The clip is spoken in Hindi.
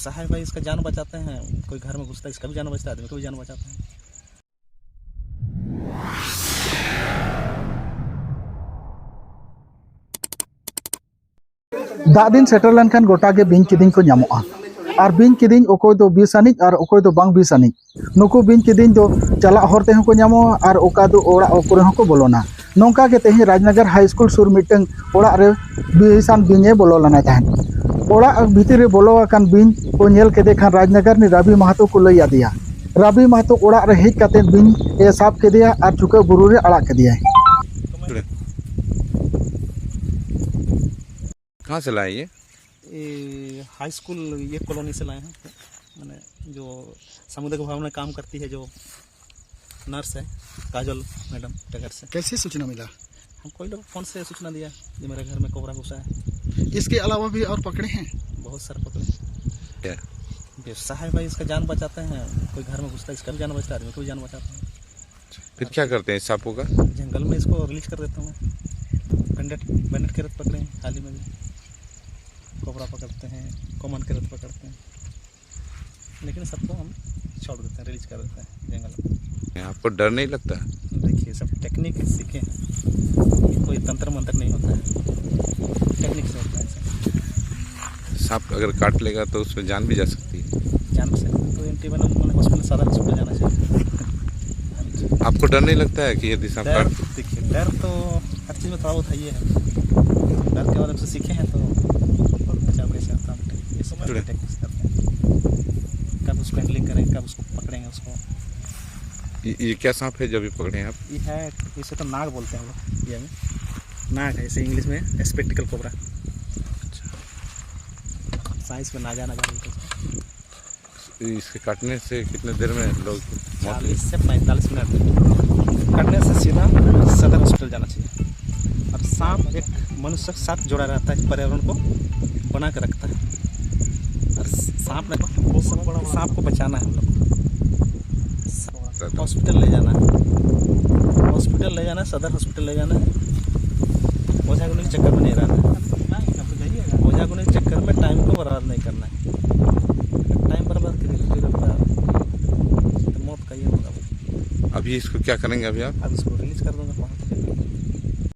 व्यवसाय है भाई, इसका जान बचाते हैं। कोई घर में घुसता है इसका भी जान बचता है, आदमी को भी जान बचाते हैं। दाग दिन सेटल लेनखान गोटा के बिन किदिन को नामोआ और बिन किदिन ओकोय दो बिस आनिज और ओकोय दो बांग बिस आनिज नुकु बिन किदिन दो चला हरते हको नामोआ और ओका दो ओड़ा ओकरे हको बोलोना नौका के तेहे राजनगर हाई स्कूल सुर मिटंग ओड़ा रे बिसान बिने बोलो लाना तहन ओड़ा भीतर रे बोलो अकान बिन को नेल केदे खान राजनगर नि रवि महतो को लई आदिया रवि महतो ओड़ा रे हेज काते बिन ए साफ केदिया और चुका बुरु रे अड़ा केदिया। कहाँ से लाए ये हाई स्कूल ये कॉलोनी से लाए हैं। मैंने जो सामुदायिक भवन में काम करती है जो नर्स है काजल मैडम टगर से। कैसे सूचना मिला? हमको लोग फोन से सूचना दिया कि मेरे घर में कोबरा घुसा है। इसके अलावा भी और पकड़े हैं? बहुत सारे पकड़े। व्यवसाय है भाई, इसका जान बचाते हैं। कोई घर में घुसता है इसका भी जान बचता है, आदमी को भी जान बचाते हैं। फिर क्या करते हैं सांपों का? जंगल में इसको रिलीज कर देता हूँ मैं। बैंडेट के रथ पकड़े हैं हाल ही में भी, कोबरा पकड़ते हैं, कॉमन के रथ पकड़ते हैं, लेकिन सबको हम छोड़ देते हैं, रिलीज कर देते हैं जंगल में। आपको डर नहीं लगता? देखिए सब टेक्निक सीखे हैं, कोई तंत्र मंत्र नहीं होता है, टेक्निक से होता है। सांप अगर काट लेगा तो उसमें जान भी जा सकती है। जान भी सकते तो एंटीवेनम हॉस्पिटल सादा हॉस्पिटल जाना चाहिए। आपको डर नहीं लगता है कि यदि सांप काट? देखिए डर तो हर चीज़ में थोड़ा बहुत है ही है। डर के बारे में सीखे हैं तो बचाव कैसे होता है ये सब टेक्निक्स करते हैं। कब उसको हैंडलिंग करेंगे, कब उसको पकड़ेंगे उसको। ये क्या सांप है जो अभी पकड़े हैं आप? ये है, इसे तो नाग बोलते हैं हम लोग, ये में नाग है, इसे इंग्लिश में स्पेक्टिकल कोबरा। साइंस में नागा बोलते हैं। इसके काटने से कितने देर में लोग 40 से 45 मिनट काटने से सीधा सदर हॉस्पिटल जाना चाहिए। और सांप एक मनुष्य के साथ जुड़ा रहता है, पर्यावरण को बना कर रखता है। और सांप को बचाना है हम लोग, हॉस्पिटल ले जाना है, सदर हॉस्पिटल ले जाना है। ओझा गुनी के चक्कर में नहीं रहना है, ओझा गुनी के चक्कर में टाइम को बर्बाद नहीं करना है। टाइम बर्बाद करिए तो मौत का ये होगा। अभी इसको क्या करेंगे अभी आप? अब इसको रिलीज कर दूंगा।